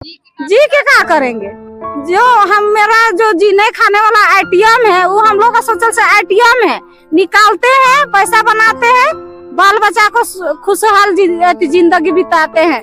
जी के क्या करेंगे। जो हम मेरा जो जीने खाने वाला एटीएम है वो हम लोग का सोशल से एटीएम है, निकालते हैं पैसा बनाते हैं, बाल बच्चा को खुशहाल जिंदगी बिताते हैं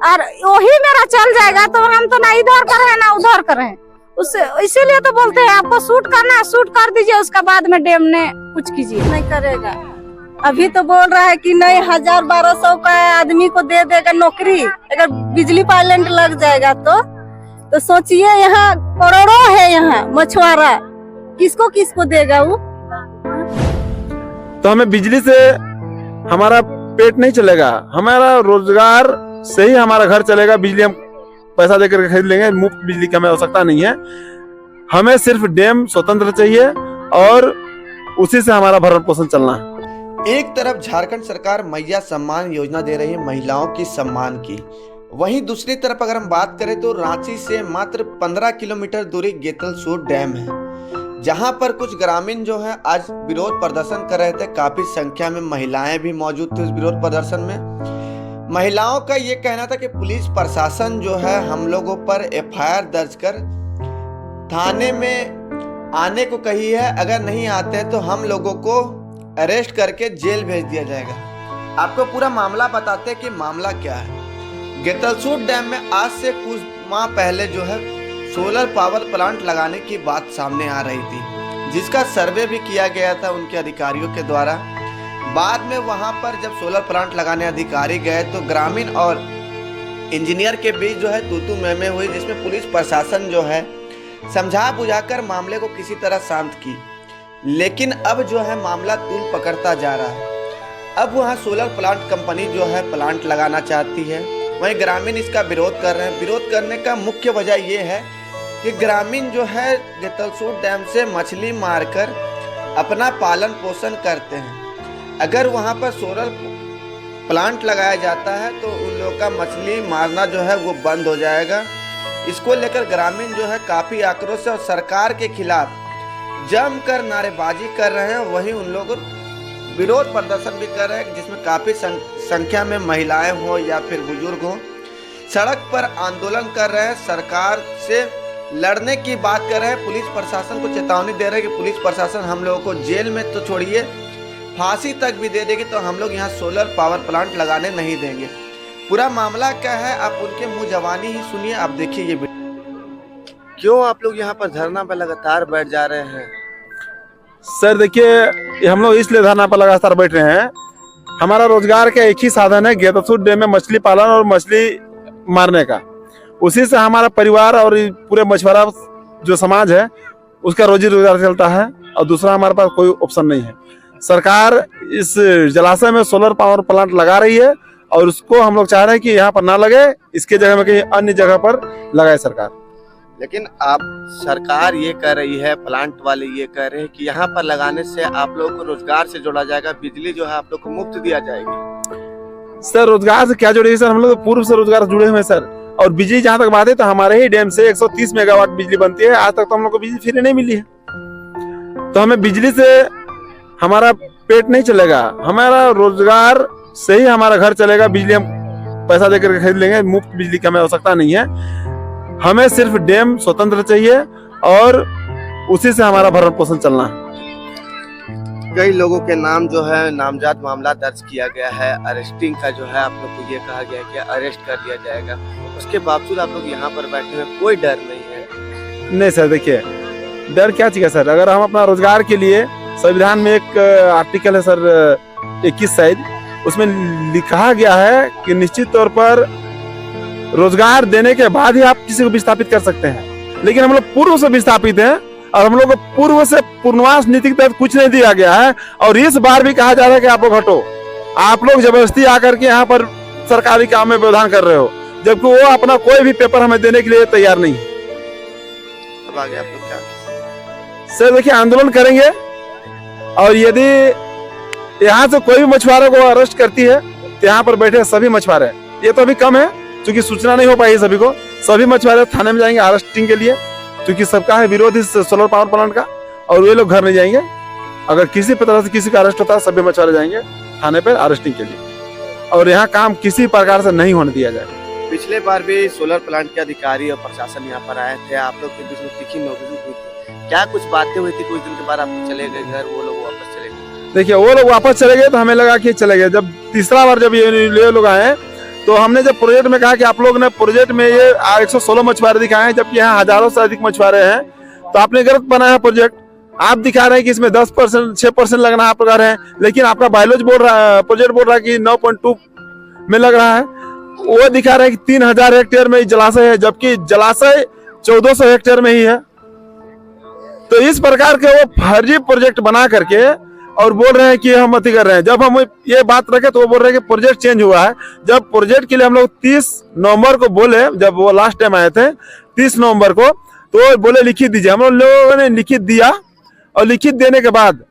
और वही मेरा चल जाएगा तो हम तो ना इधर करें ना उधर करें। उससे इसीलिए तो बोलते हैं आपको शूट करना है शूट कर दीजिए, उसका बाद में डैम ने कुछ कीजिए। नहीं करेगा, अभी तो बोल रहा है कि नहीं 1000-1200 का आदमी को दे देगा नौकरी अगर बिजली पाइलेंट लग जाएगा तो सोचिए यहाँ करोड़ों है, यहाँ मछुआरा किसको किसको देगा वो। तो हमें बिजली से हमारा पेट नहीं चलेगा, हमारा रोजगार से ही हमारा घर चलेगा। बिजली हम पैसा देकर खरीद लेंगे, मुफ्त बिजली की हमें आवश्यकता नहीं है। हमें सिर्फ डैम स्वतंत्र चाहिए और उसी से हमारा भरण पोषण चलना है। एक तरफ झारखंड सरकार मैया सम्मान योजना दे रही है महिलाओं की सम्मान की, वहीं दूसरी तरफ अगर हम बात करें तो रांची से मात्र 15 किलोमीटर दूरी गेतलसूर डैम है, जहां पर कुछ ग्रामीण जो है आज विरोध प्रदर्शन कर रहे थे। काफी संख्या में महिलाएं भी मौजूद थी उस विरोध प्रदर्शन में। महिलाओं का ये कहना था कि पुलिस प्रशासन जो है हम लोगों पर एफआईआर दर्ज कर थाने में आने को कही है, अगर नहीं आते हैं तो हम लोगों को अरेस्ट करके जेल भेज दिया जाएगा। आपको पूरा मामला बताते हैं कि मामला क्या है। गेतलसूर डैम में आज से कुछ माह पहले जो है सोलर पावर प्लांट लगाने की बात सामने आ रही थी, जिसका सर्वे भी किया गया था उनके अधिकारियों के द्वारा। बाद में वहां पर जब सोलर प्लांट लगाने अधिकारी गए तो ग्रामीण और इंजीनियर के बीच जो है तू मैं हुई, जिसमें पुलिस प्रशासन जो है समझा बुझाकर मामले को किसी तरह शांत की। लेकिन अब जो है मामला तूल पकड़ता जा रहा है। अब वहाँ सोलर प्लांट कंपनी जो है प्लांट लगाना चाहती है, वहीं ग्रामीण इसका विरोध कर रहे हैं। विरोध करने का मुख्य वजह ये है कि ग्रामीण जो है गेतलसूर डैम से मछली मारकर अपना पालन पोषण करते हैं। अगर वहाँ पर सोलर प्लांट लगाया जाता है तो उन लोगों का मछली मारना जो है वो बंद हो जाएगा। इसको लेकर ग्रामीण जो है काफ़ी आक्रोश और सरकार के खिलाफ जमकर नारेबाजी कर रहे हैं। वहीं उन लोग विरोध प्रदर्शन भी कर रहे हैं, जिसमें काफ़ी संख्या में महिलाएं हो या फिर बुजुर्ग हो सड़क पर आंदोलन कर रहे हैं, सरकार से लड़ने की बात कर रहे हैं। पुलिस प्रशासन को चेतावनी दे रहे हैं कि पुलिस प्रशासन हम लोगों को जेल में तो छोड़िए फांसी तक भी दे देगी तो हम लोग यहाँ सोलर पावर प्लांट लगाने नहीं देंगे। पूरा मामला क्या है आप उनके मुँह जवानी ही सुनिए। आप देखिए ये वीडियो। क्यों आप लोग यहाँ पर धरना पर लगातार बैठ जा रहे हैं? सर देखिए हम लोग इसलिए धरना पर लगातार बैठ रहे हैं, हमारा रोजगार का एक ही साधन है गेतलसूर डैम में मछली पालन और मछली मारने का। उसी से हमारा परिवार और पूरे मछुआरा जो समाज है उसका रोजी रोजगार चलता है और दूसरा हमारे पास कोई ऑप्शन नहीं है। सरकार इस जलाशय में सोलर पावर प्लांट लगा रही है और उसको हम लोग चाह रहे हैं कि यहाँ पर ना लगे, इसके जगह में कहीं अन्य जगह पर लगाए सरकार। लेकिन आप सरकार ये कह रही है, प्लांट वाले ये कह रहे हैं कि यहाँ पर लगाने से आप लोगों को रोजगार से जोड़ा जाएगा, बिजली जो है आप लोग को मुफ्त दिया जाएगी। सर रोजगार से क्या जुड़ेगी सर, हम लोग पूर्व से रोजगार जुड़े हुए हैं सर। और बिजली जहाँ तक बात है तो हमारे ही डैम से 130 मेगावाट बिजली बनती है। आज तक तो हम लोग को बिजली फ्री नहीं मिली है, तो हमें बिजली से हमारा पेट नहीं चलेगा, हमारा रोजगार से ही हमारा घर चलेगा। बिजली हम पैसा देकर खरीद लेंगे, मुफ्त बिजली की हमें आवश्यकता नहीं है। हमें सिर्फ डैम स्वतंत्र चाहिए और उसी से हमारा भरण पोषण चलना है। कई लोगों के नाम जो है नामजद मामला दर्ज किया गया है, अरेस्टिंग का जो है आप लोग को ये कहा गया है कि अरेस्ट कर दिया जाएगा, उसके बावजूद आप लोग यहाँ पर बैठे हैं, कोई डर नहीं है? नहीं सर देखिए डर क्या चाहिए सर, अगर हम अपना रोजगार के लिए संविधान में एक आर्टिकल है सर 21 शायद, उसमें लिखा गया है कि निश्चित तौर पर रोजगार देने के बाद ही आप किसी को विस्थापित कर सकते हैं। लेकिन हम लोग पूर्व से विस्थापित हैं और हम लोग को पूर्व से पूर्णवास नीति के तहत कुछ नहीं दिया गया है। और इस बार भी कहा जा रहा है कि आप लोग हटो, आप लोग जबरदस्ती आकर के यहाँ पर सरकारी काम में व्यवधान कर रहे हो, जबकि वो अपना कोई भी पेपर हमें देने के लिए तैयार नहीं है। अब आगे आप लोग क्या सर देखिए आंदोलन करेंगे और यदि यहाँ से कोई भी मछुआरों को अरेस्ट करती है तो यहाँ पर बैठे सभी मछुआरे, ये तो अभी कम है क्योंकि सूचना नहीं हो पाई सभी को, सभी मछुआरे थाने में जाएंगे अरेस्टिंग के लिए, क्योंकि सबका है विरोध इस सोलर पावर प्लांट का और वे लोग घर नहीं जाएंगे। अगर किसी तरह से किसी का अरेस्ट होता है सभी मछुआरे जाएंगे थाने पर अरेस्टिंग के लिए और यहाँ काम किसी प्रकार से नहीं होने दिया जाएगा। पिछले बार भी सोलर प्लांट के अधिकारी और प्रशासन यहाँ पर आए थे, आप लोग के बीच में तीखी नोकझोंक हुई थी, क्या कुछ बातें हुई थी? कुछ दिन के बाद आप चले गए घर, वो लोग वापस चले गए? देखिए वो लोग वापस चले गए तो हमें लगा कि चले गए। जब तीसरा बार जब ये लोग आए तो हमने जब प्रोजेक्ट में कहा कि आप लोग ने प्रोजेक्ट में ये 116 मछुआरे दिखाए हैं, जबकि यहाँ हजारों से अधिक मछुआरे हैं, तो आपने गलत बनाया प्रोजेक्ट। आप दिखा रहे हैं कि इसमें 10% 6% लगना आप लगा रहे हैं, लेकिन आपका बायोलॉजी बोल रहा प्रोजेक्ट बोल रहा है कि 9.2 में लग रहा है। वो दिखा रहे हैं कि 3000 हेक्टेयर में जलाशय है, जबकि जलाशय 1400 हेक्टेयर में ही है। तो इस प्रकार के वो फर्जी प्रोजेक्ट बना करके और बोल रहे हैं कि हम अति कर रहे हैं। जब हम ये बात रखे तो वो बोल रहे हैं कि प्रोजेक्ट चेंज हुआ है। जब प्रोजेक्ट के लिए हम लोग 30 नवंबर को बोले, जब वो लास्ट टाइम आए थे 30 नवंबर को, तो बोले लिखित दीजिए। हम लोगों ने लिखित दिया और लिखित देने के बाद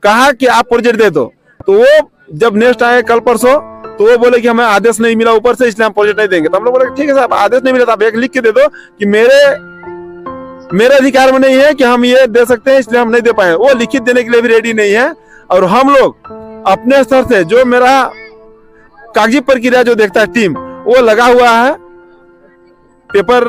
कहा कि आप प्रोजेक्ट दे दो। तो वो जब नेक्स्ट आए कल परसों, तो वो बोले कि हमें आदेश नहीं मिला ऊपर से, इसलिए हम प्रोजेक्ट नहीं देंगे। तो हम लोग बोले ठीक है साहब, आदेश नहीं मिला तो आप एक लिख के दे दो कि मेरे अधिकार में नहीं है कि हम ये दे सकते हैं, इसलिए हम नहीं दे पाए। वो लिखित देने के लिए भी रेडी नहीं है। और हम लोग अपने स्तर से जो मेरा कागजी प्रक्रिया जो देखता है टीम, वो लगा हुआ है पेपर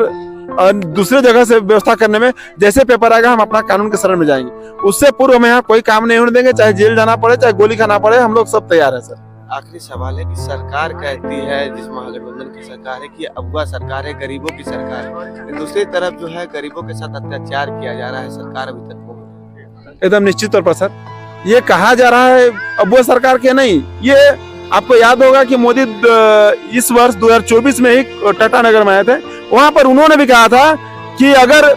दूसरे जगह से व्यवस्था करने में। जैसे पेपर आएगा हम अपना कानून के शरण में जाएंगे। उससे पूर्व हमें यहाँ कोई काम नहीं होने देंगे, चाहे जेल जाना पड़े, चाहे गोली खाना पड़े, हम लोग सब तैयार है सर। आखिरी सवाल है कि सरकार कहती है, जिस महागठबंधन की सरकार है, कि अगवा सरकार है, गरीबों की सरकार है, दूसरी तरफ जो है गरीबों के साथ अत्याचार किया जा रहा है, सरकार अभी तक एकदम निश्चित तौर पर सर ये कहा जा रहा है अब वो सरकार के नहीं। ये आपको याद होगा कि मोदी इस वर्ष 2024 में ही टाटानगर में आए थे, वहां पर उन्होंने भी कहा था कि अगर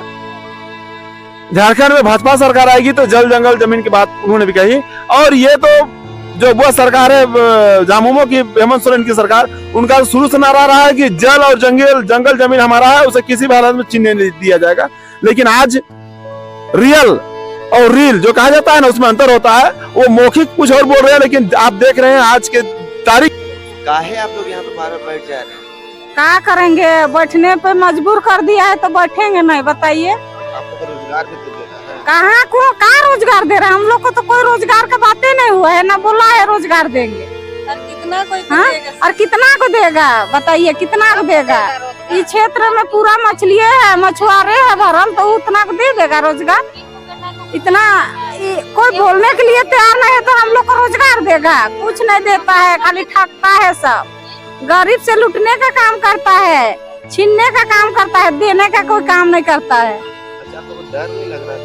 झारखंड में भाजपा सरकार आएगी तो जल जंगल जमीन की बात उन्होंने भी कही। और ये तो जो वो सरकार है झामुमो की, हेमंत सोरेन की सरकार, उनका शुरू से नारा रहा है कि जल और जंगल जमीन हमारा है, उसे किसी भी हालत में छीनने नहीं दिया जाएगा। लेकिन आज रियल और रील जो कहा जाता है ना, उसमें अंतर होता है। वो मौखिक कुछ और बोल रहे हैं, लेकिन आप देख रहे हैं आज के तारीख। काहे आप लोग यहाँ पे बार बार बैठ जा रहे हैं? क्या करेंगे, बैठने पे मजबूर कर दिया है तो बैठेंगे नहीं, बताइए। आपको तो रोजगार भी तो देना है। कहाँ रोजगार दे रहे हैं? हम लोग को तो कोई रोजगार का बातें नहीं हुआ है, ना बोला है रोजगार देंगे। और कितना कोई हाँ? और कितना को देगा बताइए, कितना को देगा? इस क्षेत्र में पूरा मछलिए है, मछुआरे है भरल, तो उतना को दे देगा रोजगार? इतना कोई बोलने के लिए तैयार नहीं है तो हम लोग को रोजगार देगा? कुछ नहीं देता है, खाली ठगता है सब। गरीब से लूटने का काम करता है, छीनने का काम करता है, देने का कोई काम नहीं करता है। अच्छा, आपको डर नहीं लग रहा है?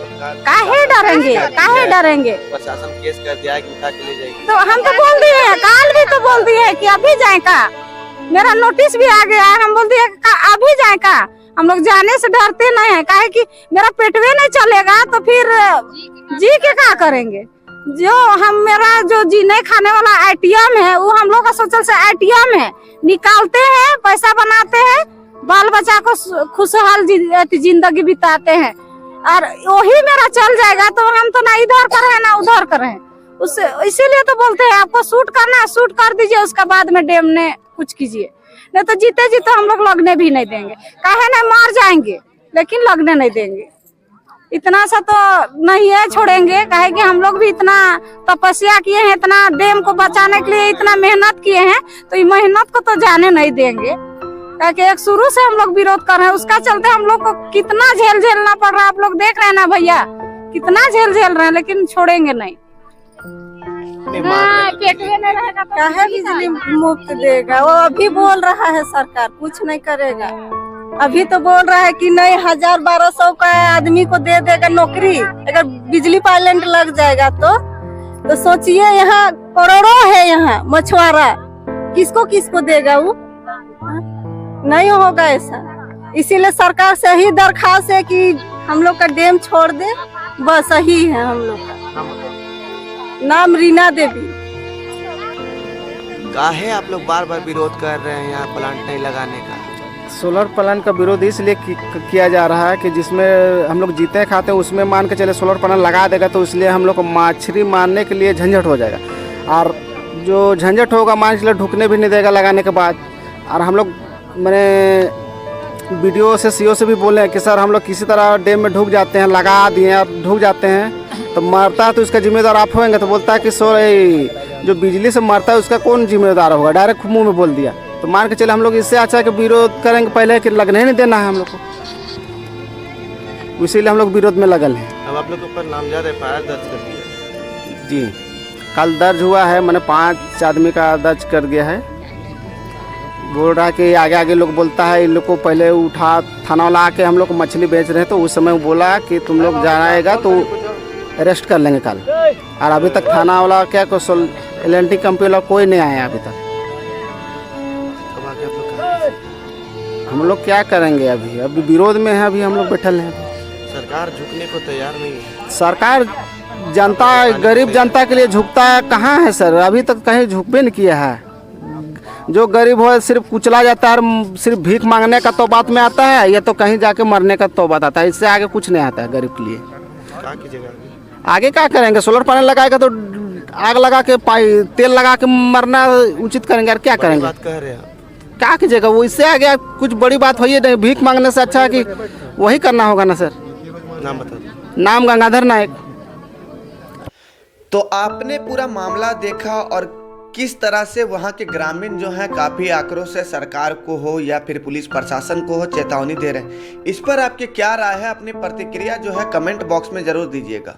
काहे डरेंगे, काहे डरेंगे? प्रशासन केस कर दिया है कि उठा के ले जाएगी। तो हम तो बोल दिए हैं, काल भी तो बोल दिए हैं कि अभी जाए का, मेरा नोटिस भी आ गया है। हम बोल दिए अभी जाए का, हम लोग जाने से डरते नहीं है। काहे कि मेरा पेटवे नहीं चलेगा तो फिर जी के क्या करेंगे? मेरा जो जीने खाने वाला एटीएम है, वो हम लोग का सोशल से एटीएम है। निकालते हैं, पैसा बनाते हैं, बाल बच्चा को खुशहाल जिंदगी बिताते हैं, और वही मेरा चल जाएगा तो हम तो ना इधर कर रहे ना उधर कर रहे हैं। उससे इसीलिए तो बोलते हैं आपको शूट करना है, शूट कर दीजिए, उसका बाद में डैम ने कुछ कीजिए, नहीं तो जीते जीते हम लोग लगने भी नहीं देंगे। काहे नहीं, मार जाएंगे लेकिन लगने नहीं देंगे। इतना सा तो नहीं है छोड़ेंगे, काहे कि हम लोग भी इतना तपस्या किए हैं, इतना डैम को बचाने के लिए इतना मेहनत किए हैं, तो ये मेहनत को तो जाने नहीं देंगे। ताकि एक शुरू से हम लोग विरोध कर रहे हैं, उसका चलते हम लोग को कितना झेलना पड़ रहा है। आप लोग देख रहे हैं ना भैया, कितना झेल रहे हैं, लेकिन छोड़ेंगे नहीं। पेटवे नहीं रहेगा तो काहे बिजली मुफ्त देगा? वो अभी बोल रहा है सरकार कुछ नहीं करेगा। अभी तो बोल रहा है कि नहीं 1000-1200 का आदमी को दे देगा नौकरी अगर बिजली पाइलेंट लग जाएगा तो सोचिए यहाँ करोड़ों है यहाँ मछुआरा, किसको किसको देगा? वो नहीं होगा ऐसा। इसीलिए सरकार से ही दरखास्त है कि हम लोग का डैम छोड़ दे, बस यही है हम लोग का। नाम रीना देवी। काहे आप लोग बार बार विरोध कर रहे हैं यहाँ प्लांट नहीं लगाने का? सोलर प्लांट का विरोध इसलिए किया जा रहा है कि जिसमें हम लोग जीते खाते हैं उसमें मान के चले सोलर प्लांट लगा देगा तो इसलिए हम लोग को मछली मारने के लिए झंझट हो जाएगा, और जो झंझट होगा मान चले ढुकने भी नहीं देगा लगाने के बाद। और हम लोग मैंने वीडियो से सीओ से भी बोले हैं कि सर हम लोग किसी तरह डैम में ढुक जाते हैं, लगा दिए और ढुक जाते हैं तो मरता है तो इसका जिम्मेदार आप होंगे। तो बोलता है कि जो बिजली से मरता है उसका कौन जिम्मेदार होगा, डायरेक्ट मुँह में बोल दिया। तो मान के चले हम लोग इससे अच्छा है कि विरोध करेंगे पहले कि लगने ही नहीं देना है हम लोग को, इसीलिए हम लोग विरोध में लगल हैं। अब आप लोग के ऊपर नामजद FIR दर्ज कर दिया जी कल दर्ज हुआ है, मैंने 5 आदमी का दर्ज कर दिया है। बोल रहा है कि आगे आगे लोग बोलता है इन लोग को पहले उठा थाना वाला आके हम लोग को मछली बेच रहे हैं, तो उस समय वो बोला कि तुम लोग जाएगा तो अरेस्ट कर लेंगे कल। और अभी तक थाना वाला क्या कुशल LNT कंपनी वाला कोई नहीं आया अभी तक। अब आगे आप लोग कहाँ? हम लोग क्या करेंगे अभी, अभी विरोध में है, अभी हम लोग बैठल हैं। सरकार झुकने को तैयार नहीं है। सरकार जनता गरीब जनता के लिए झुकता है कहाँ है सर, अभी तक कहीं झुकबे नहीं किया है। जो गरीब हो सिर्फ कुचला जाता है, सिर्फ भीख मांगने का तो बात में आता है, या तो कहीं जाके मरने का तो बात आता है, इससे आगे कुछ नहीं आता है गरीब के लिए। क्या कीजिएगा आगे क्या करेंगे, सोलर पैनल लगाएगा तो आग लगा के तेल लगा के मरना उचित करेंगे, और क्या करेंगे। बात कह रहे हैं आप। क्या कीजिएगा, वो इससे आगे कुछ बड़ी बात हुई नहीं। भीख मांगने से अच्छा है कि वही करना होगा ना सर। नाम बता दो। नाम गंगाधर नायक। तो आपने पूरा मामला देखा और किस तरह से वहाँ के ग्रामीण जो हैं काफ़ी आक्रोश है, सरकार को हो या फिर पुलिस प्रशासन को हो चेतावनी दे रहे हैं। इस पर आपकी क्या राय है, अपनी प्रतिक्रिया जो है कमेंट बॉक्स में ज़रूर दीजिएगा।